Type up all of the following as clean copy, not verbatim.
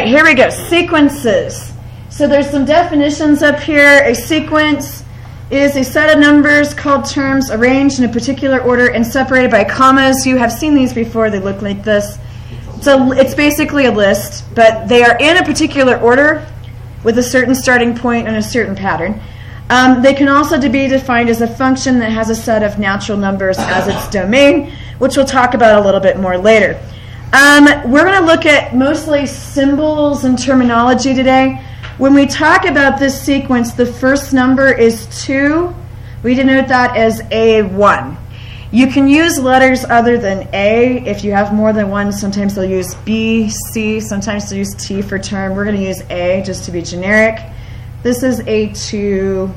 here we go. Sequences. So there's some definitions up here. A sequence is a set of numbers called terms arranged in a particular order and separated by commas. You have seen these before. They look like this. So it's basically a list, but they are in a particular order with a certain starting point and a certain pattern. They can also be defined as a function that has a set of natural numbers as its domain, which we'll talk about a little bit more later. We're going to look at mostly symbols and terminology today. When we talk about this sequence, the first number is 2. We denote that as A1. You can use letters other than A if you have more than one. Sometimes they'll use B, C, sometimes they'll use T for term. We're going to use A just to be generic. This is A2,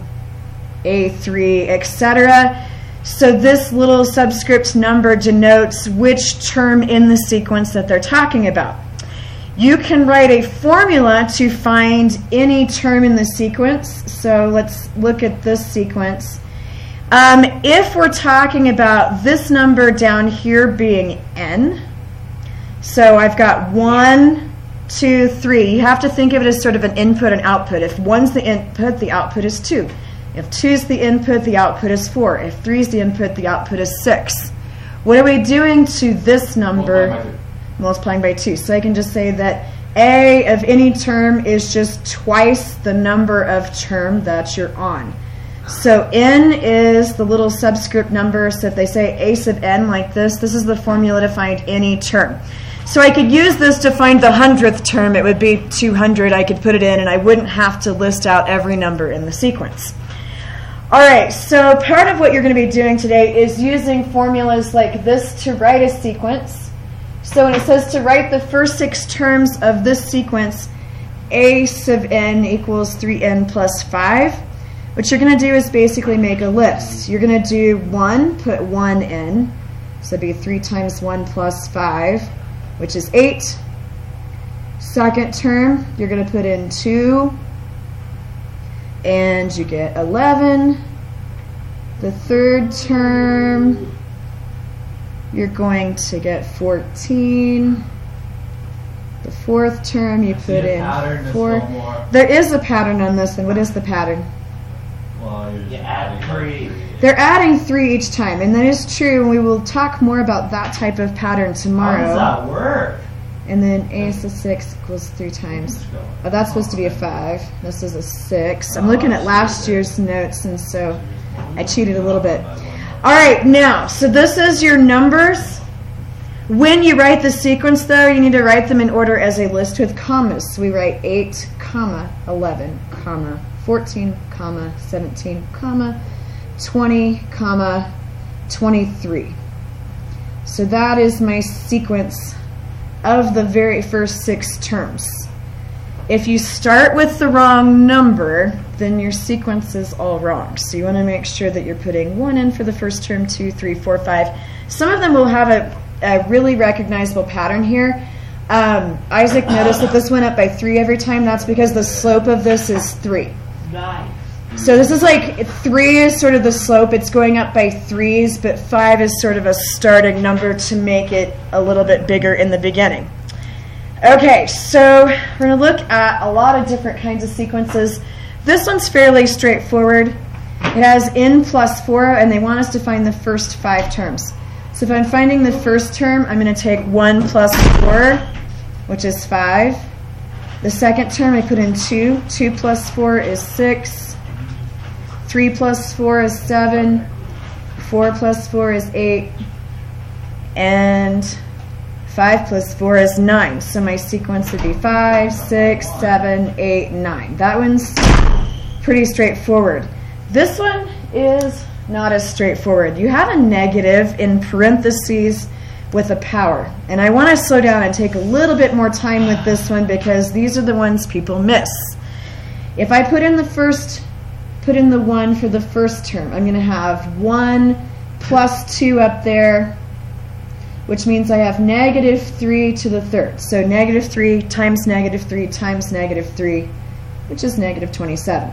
A3, etc. So this little subscript number denotes which term in the sequence that they're talking about. You can write a formula to find any term in the sequence. So let's look at this sequence. If we're talking about this number down here being n, so I've got 1, 2, 3. You have to think of it as sort of an input and output. If 1's the input, the output is 2. If 2's the input, the output is 4. If 3's the input, the output is 6. What are we doing to this number? Multiplying by 2. So I can just say that A of any term is just twice the number of term that you're on. So n is the little subscript number. So if they say a sub n like this is the formula to find any term. So I could use this to find the 100th term. It would be 200. I could put it in, and I wouldn't have to list out every number in the sequence. All right, so part of what you're going to be doing today is using formulas like this to write a sequence. So when it says to write the first 6 terms of this sequence, a sub n equals 3n plus 5, what you're going to do is basically make a list. You're going to do 1, put 1 in, so it'd be 3 times 1 plus 5, which is 8. Second term, you're going to put in 2, and you get 11. The third term, you're going to get 14. The fourth term, you put in 4. There is a pattern on this one. What is the pattern? Well, you're adding 3. They're adding 3 each time, and that is true, and we will talk more about that type of pattern tomorrow. How does that work? And then a to 6 equals 3 times. Oh, that's supposed to be a 5. This is a 6. I'm looking at last year's notes, and so I cheated a little bit. All right, now, so this is your numbers. When you write the sequence, though, you need to write them in order as a list with commas. So we write 8, comma, 11, comma, 14, comma, 17, comma, 20, comma, 23. So that is my sequence of the very first 6 terms. If you start with the wrong number, then your sequence is all wrong. So you want to make sure that you're putting 1 in for the first term, 2, 3, 4, 5. Some of them will have a really recognizable pattern here. Isaac noticed that this went up by 3 every time. That's because the slope of this is 3. Nice. So this is like 3 is sort of the slope. It's going up by 3s, but 5 is sort of a starting number to make it a little bit bigger in the beginning. Okay, so we're going to look at a lot of different kinds of sequences. This one's fairly straightforward. It has n plus 4, and they want us to find the first 5 terms. So if I'm finding the first term, I'm going to take 1 plus 4, which is 5. The second term, I put in 2. 2 plus 4 is 6. 3 plus 4 is 7. 4 plus 4 is 8. And 5 plus 4 is 9. So my sequence would be 5, 6, 7, 8, 9. That one's pretty straightforward. This one is not as straightforward. You have a negative in parentheses with a power. And I want to slow down and take a little bit more time with this one because these are the ones people miss. If I put in the 1 for the first term, I'm going to have 1 plus 2 up there, which means I have negative 3 to the third. So negative 3 times negative 3 times negative 3, which is negative 27.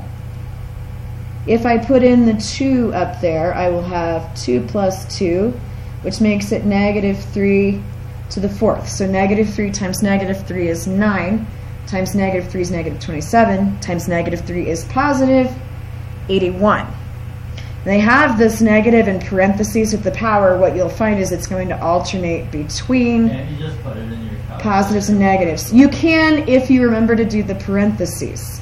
If I put in the 2 up there, I will have 2 plus 2, which makes it negative 3 to the fourth. So negative 3 times negative 3 is 9. times negative 3 is negative 27, times negative 3 is positive 81. They have this negative in parentheses with the power. What you'll find is it's going to alternate between Can't you just put it in your calculator? positives and negatives. You can if you remember to do the parentheses.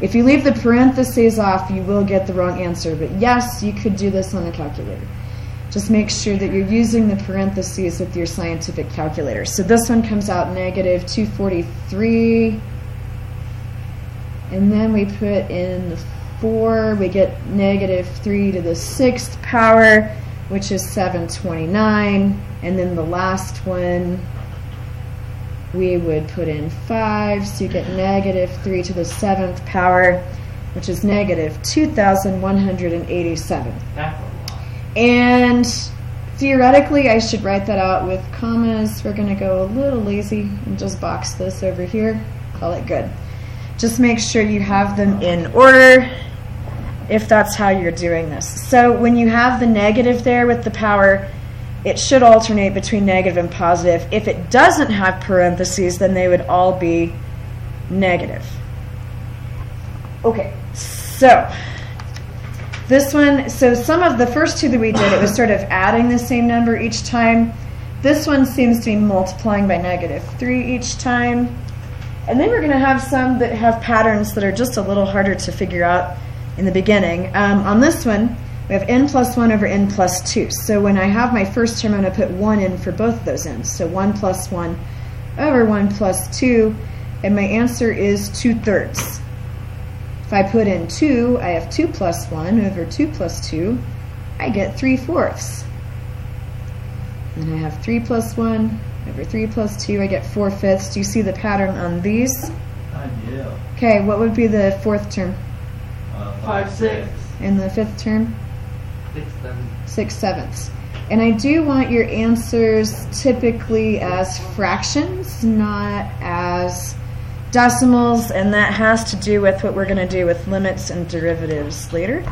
If you leave the parentheses off, you will get the wrong answer. But yes, you could do this on a calculator. Just make sure that you're using the parentheses with your scientific calculator. So this one comes out negative 243. And then we put in the 4. We get negative 3 to the 6th power, which is 729. And then the last one, we would put in 5. So you get negative 3 to the 7th power, which is negative 2,187. That's a lot. And theoretically, I should write that out with commas. We're going to go a little lazy and just box this over here. Call it good. Just make sure you have them in order if that's how you're doing this. So when you have the negative there with the power, it should alternate between negative and positive. If it doesn't have parentheses, then they would all be negative. Okay, so this one, so some of the first two that we did, it was sort of adding the same number each time. This one seems to be multiplying by negative 3 each time. And then we're going to have some that have patterns that are just a little harder to figure out in the beginning. On this one, we have n plus 1 over n plus 2. So when I have my first term, I'm going to put 1 in for both of those n's. So 1 plus 1 over 1 plus 2, and my answer is 2/3. If I put in 2, I have 2 plus 1 over 2 plus 2. I get 3/4. And I have 3 plus 1 over 3 plus 2. I get 4/5. Do you see the pattern on these? I do. Okay, what would be the fourth term? 5, 6. And the fifth term? 6, 7. 6/7. And I do want your answers typically as fractions, not as decimals, and that has to do with what we're going to do with limits and derivatives later.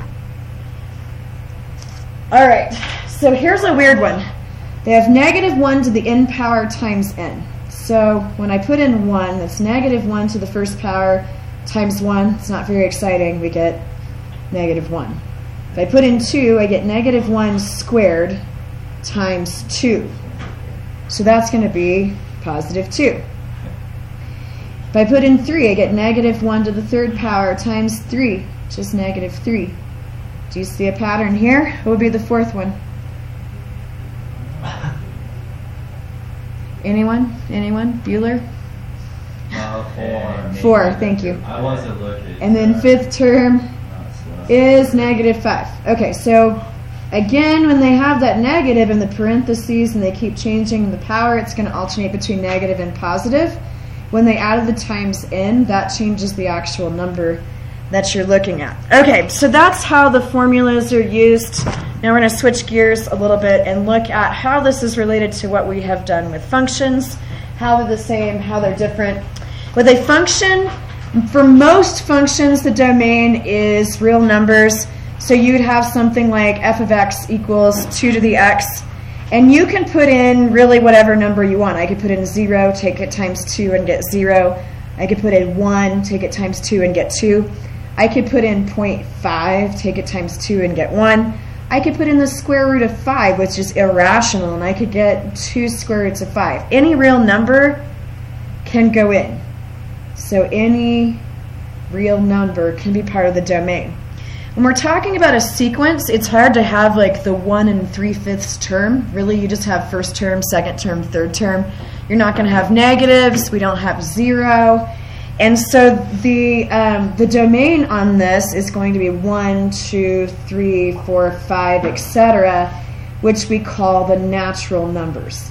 All right, so here's a weird one. They have negative 1 to the n power times n. So when I put in 1, that's negative 1 to the first power times 1. It's not very exciting. We get negative 1. If I put in 2, I get negative 1 squared times 2. So that's going to be positive 2. If I put in 3, I get negative 1 to the third power times 3, which is negative 3. Do you see a pattern here? What would be the fourth one? Anyone? Anyone? Bueller? 4. 4, thank you. I wasn't looking. And then fifth term is negative 5. Okay, so again, when they have that negative in the parentheses and they keep changing the power, it's going to alternate between negative and positive. When they added the times n, that changes the actual number that you're looking at. Okay, so that's how the formulas are used. Now we're going to switch gears a little bit and look at how this is related to what we have done with functions, how they're the same, how they're different. With a function, for most functions, the domain is real numbers. So you'd have something like f of x equals 2 to the x. And you can put in really whatever number you want. I could put in 0, take it times 2 and get 0. I could put in 1, take it times 2 and get 2. I could put in 0.5, take it times 2 and get 1. I could put in the square root of 5, which is irrational, and I could get 2 square roots of 5. Any real number can go in. So any real number can be part of the domain. When we're talking about a sequence, it's hard to have like the 1 3/5 term. Really, you just have first term, second term, third term. You're not going to have negatives. We don't have 0. And so the domain on this is going to be 1, 2, 3, 4, 5, etc., which we call the natural numbers.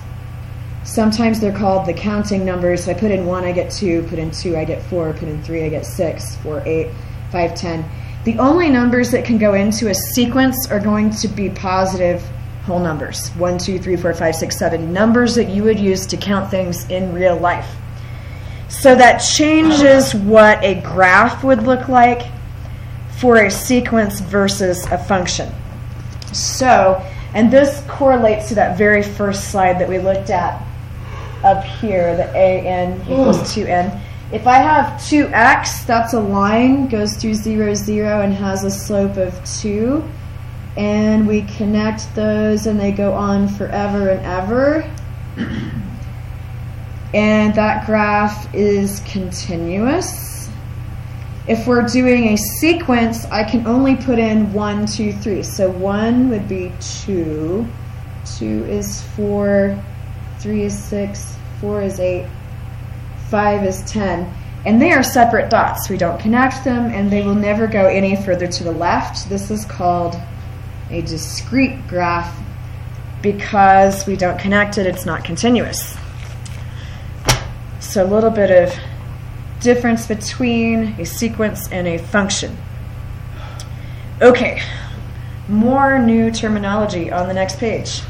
Sometimes they're called the counting numbers. So I put in 1, I get 2. Put in 2, I get 4. Put in 3, I get 6. 4, 8, 5, 10. The only numbers that can go into a sequence are going to be positive whole numbers. 1, 2, 3, 4, 5, 6, 7. Numbers that you would use to count things in real life. So that changes what a graph would look like for a sequence versus a function. So, and this correlates to that very first slide that we looked at up here, the an equals 2n. If I have 2x, that's a line, goes through 0, 0, and has a slope of 2. And we connect those, and they go on forever and ever. And that graph is continuous. If we're doing a sequence, I can only put in 1, 2, 3. So 1 would be 2, 2 is 4, 3 is 6, 4 is 8, 5 is 10. And they are separate dots. We don't connect them, and they will never go any further to the left. This is called a discrete graph. Because we don't connect it, it's not continuous. So a little bit of difference between a sequence and a function. Okay, more new terminology on the next page.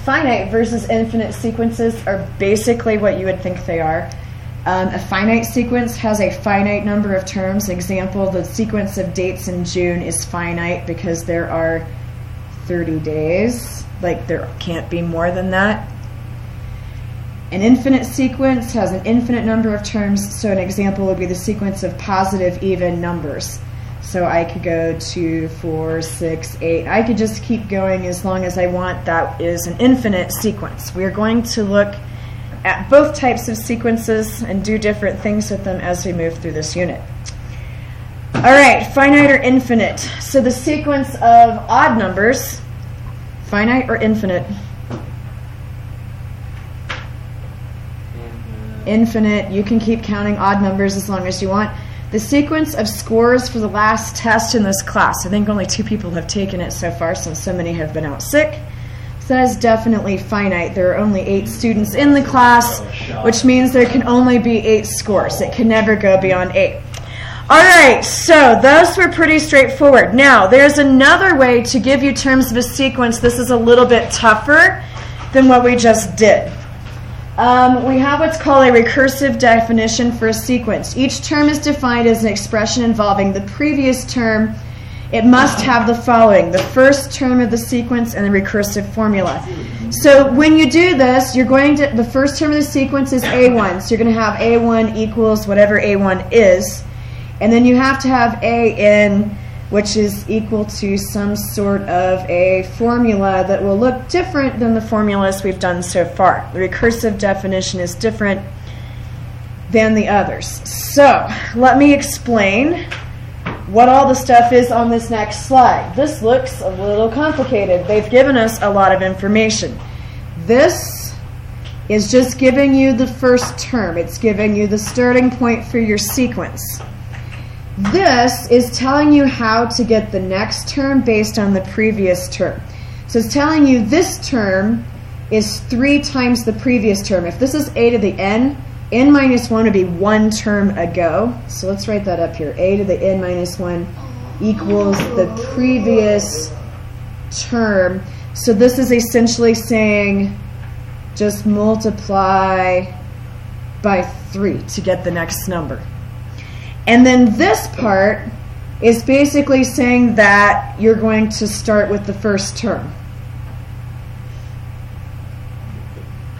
Finite versus infinite sequences are basically what you would think they are. A finite sequence has a finite number of terms. Example, the sequence of dates in June is finite because there are 30 days. Like, there can't be more than that. An infinite sequence has an infinite number of terms, so an example would be the sequence of positive even numbers. So I could go 2, 4, 6, 8. I could just keep going as long as I want. That is an infinite sequence. We're going to look at both types of sequences and do different things with them as we move through this unit. All right, finite or infinite. So the sequence of odd numbers, finite or infinite? Infinite. You can keep counting odd numbers as long as you want. The sequence of scores for the last test in this class, I think only 2 people have taken it so far since so many have been out sick. So that is definitely finite. There are only 8 students in the class, which means there can only be 8 scores. It can never go beyond 8. All right, so those were pretty straightforward. Now, there's another way to give you terms of a sequence. This is a little bit tougher than what we just did. We have what's called a recursive definition for a sequence. Each term is defined as an expression involving the previous term. It must have the following: the first term of the sequence and the recursive formula. So when you do this, you're going to, the first term of the sequence is A1. So you're going to have A1 equals whatever A1 is. And then you have to have AN, which is equal to some sort of a formula that will look different than the formulas we've done so far. The recursive definition is different than the others. So let me explain what all the stuff is on this next slide. This looks a little complicated. They've given us a lot of information. This is just giving you the first term. It's giving you the starting point for your sequence. This is telling you how to get the next term based on the previous term. So it's telling you this term is 3 times the previous term. If this is a to the n minus 1 would be 1 term ago. So let's write that up here. A to the n minus 1 equals the previous term. So this is essentially saying just multiply by 3 to get the next number. And then this part is basically saying that you're going to start with the first term.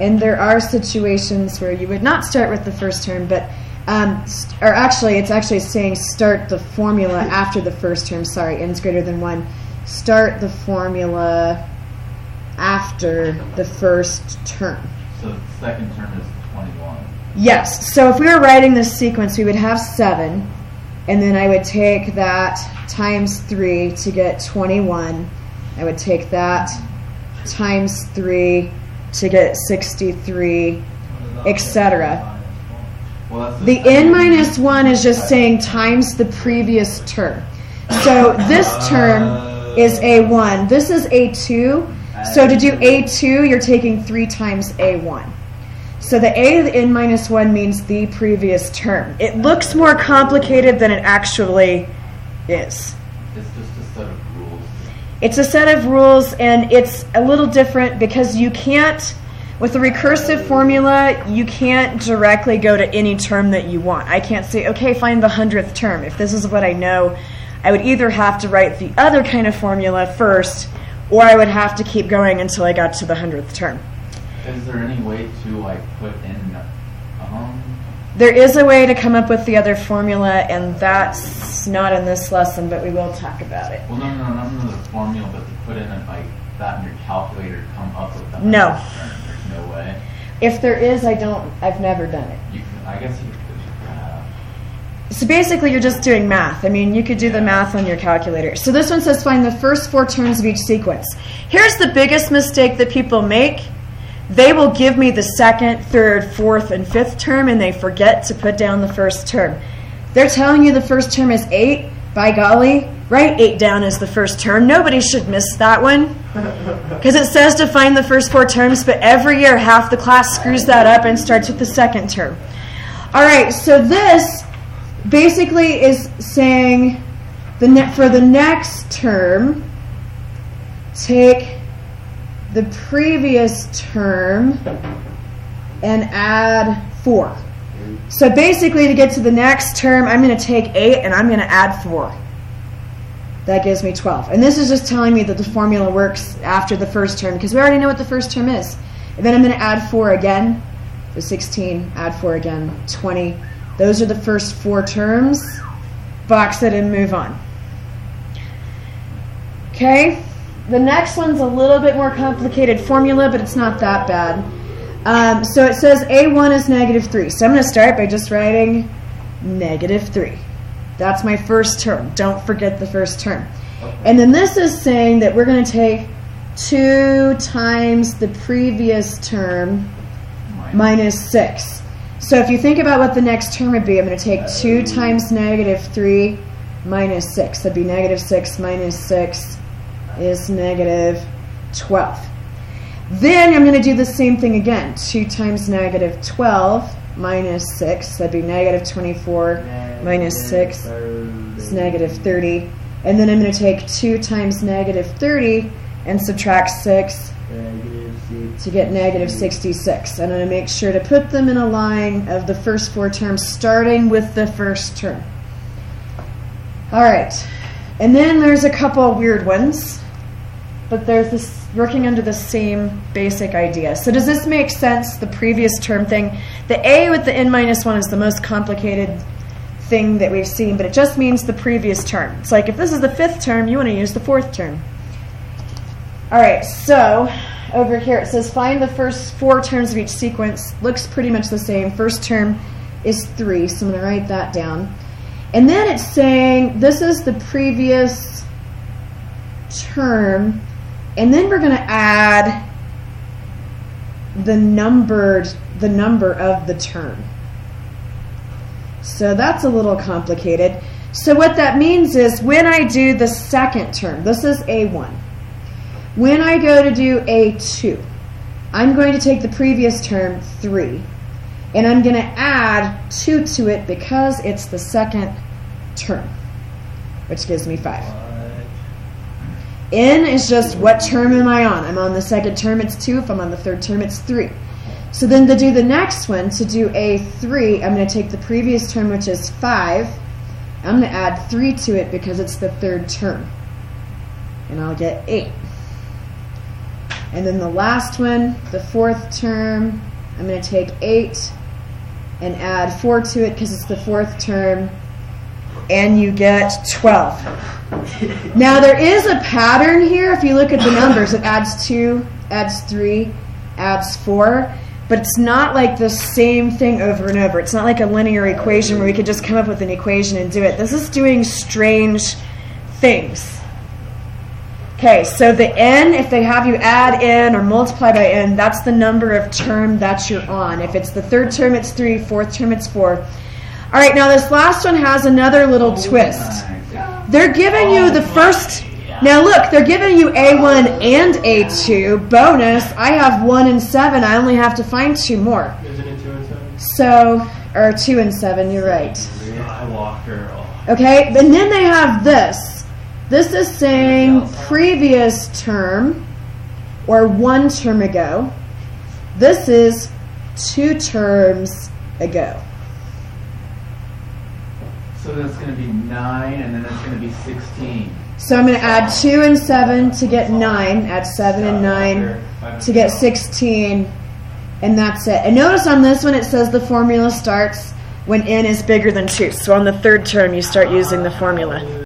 And there are situations where you would not start with the first term, but it's actually saying start the formula after the first term. Sorry, n is greater than 1. Start the formula after the first term. So the second term is 21. Yes. So if we were writing this sequence, we would have 7, and then I would take that times 3 to get 21. I would take that times 3 to get 63, etc. The n minus 1 is just saying times the previous term. So this term is A1. This is A2. So to do A2, you're taking 3 times A1. So the a to the n minus 1 means the previous term. It looks more complicated than it actually is. It's just a set of rules. It's a set of rules, and it's a little different because you can't, with the recursive formula, you can't directly go to any term that you want. I can't say, okay, find the 100th term. If this is what I know, I would either have to write the other kind of formula first, or I would have to keep going until I got to the 100th term. Is there any way to like put in There is a way to come up with the other formula, and that's not in this lesson, but we will talk about it. Well, no, the formula, but to put in it like that in your calculator to come up with that. No. There's no way. If there is, I've never done it. You can, I guess you could. So basically, you're just doing math. I mean, you could do the math on your calculator. So this one says find the first 4 terms of each sequence. Here's the biggest mistake that people make. They will give me the second, third, fourth, and fifth term, and they forget to put down the first term. They're telling you the first term is 8. By golly, write 8 down as the first term. Nobody should miss that one, because it says to find the first 4 terms, but every year half the class screws that up and starts with the second term. All right, so this basically is saying for the next term, take the previous term and add 4. So basically, to get to the next term, I'm going to take 8 and I'm going to add 4. That gives me 12. And this is just telling me that the formula works after the first term, because we already know what the first term is. And then I'm going to add 4 again. So 16, add 4 again, 20. Those are the first 4 terms. Box it and move on. Okay? The next one's a little bit more complicated formula, but it's not that bad. So it says A1 is -3. So I'm going to start by just writing -3. That's my first term. Don't forget the first term. And then this is saying that we're going to take 2 times the previous term minus 6. So if you think about what the next term would be, I'm going to take 2 times -3 minus 6. That'd be -6 minus 6 is -12. Then I'm going to do the same thing again. 2 times -12 minus 6. That'd be -24 minus 6 is -30. And then I'm going to take 2 times -30 and subtract 6 to get -66. I'm going to make sure to put them in a line of the first 4 terms, starting with the first term. All right. And then there's a couple weird ones, but there's this working under the same basic idea. So does this make sense, the previous term thing? The A with the n-1 is the most complicated thing that we've seen, but it just means the previous term. It's like if this is the 5th term, you want to use the 4th term. All right, so over here it says find the first 4 terms of each sequence. Looks pretty much the same. First term is 3, so I'm going to write that down. And then it's saying this is the previous term, and then we're going to add the number of the term. So that's a little complicated. So what that means is when I do the second term, this is A1. When I go to do A2, I'm going to take the previous term, 3, and I'm going to add 2 to it because it's the second term, which gives me 5. N is just what term am I on? I'm on the second term, it's 2. If I'm on the third term, it's 3. So then to do the next one, to do A3, I'm going to take the previous term, which is 5. I'm going to add 3 to it because it's the third term. And I'll get 8. And then the last one, the 4th term, I'm going to take 8 and add 4 to it because it's the 4th term. And you get 12. Now there is a pattern here. If you look at the numbers, it adds 2, adds 3, adds 4. But it's not like the same thing over and over. It's not like a linear equation where we could just come up with an equation and do it. This is doing strange things. Okay, so the n, if they have you add n or multiply by n, that's the number of term that you're on. If it's the third term, it's 3. Fourth term, it's 4. All right, now this last one has another little twist. They're giving you the first. Now look, they're giving you A1 and A2. Bonus, I have 1 and 7. I only have to find 2 more. Isn't it 2 and 7? So, or 2 and 7, you're right. I walk girl. Okay, and then they have this. This is saying previous term, or 1 term ago. This is 2 terms ago. So that's going to be 9, and then that's going to be 16. So I'm going to add 2 and 7 to get 9, add 7 and 9 to get 16, and that's it. And notice on this one it says the formula starts when n is bigger than 2. So on the third term, you start using the formula.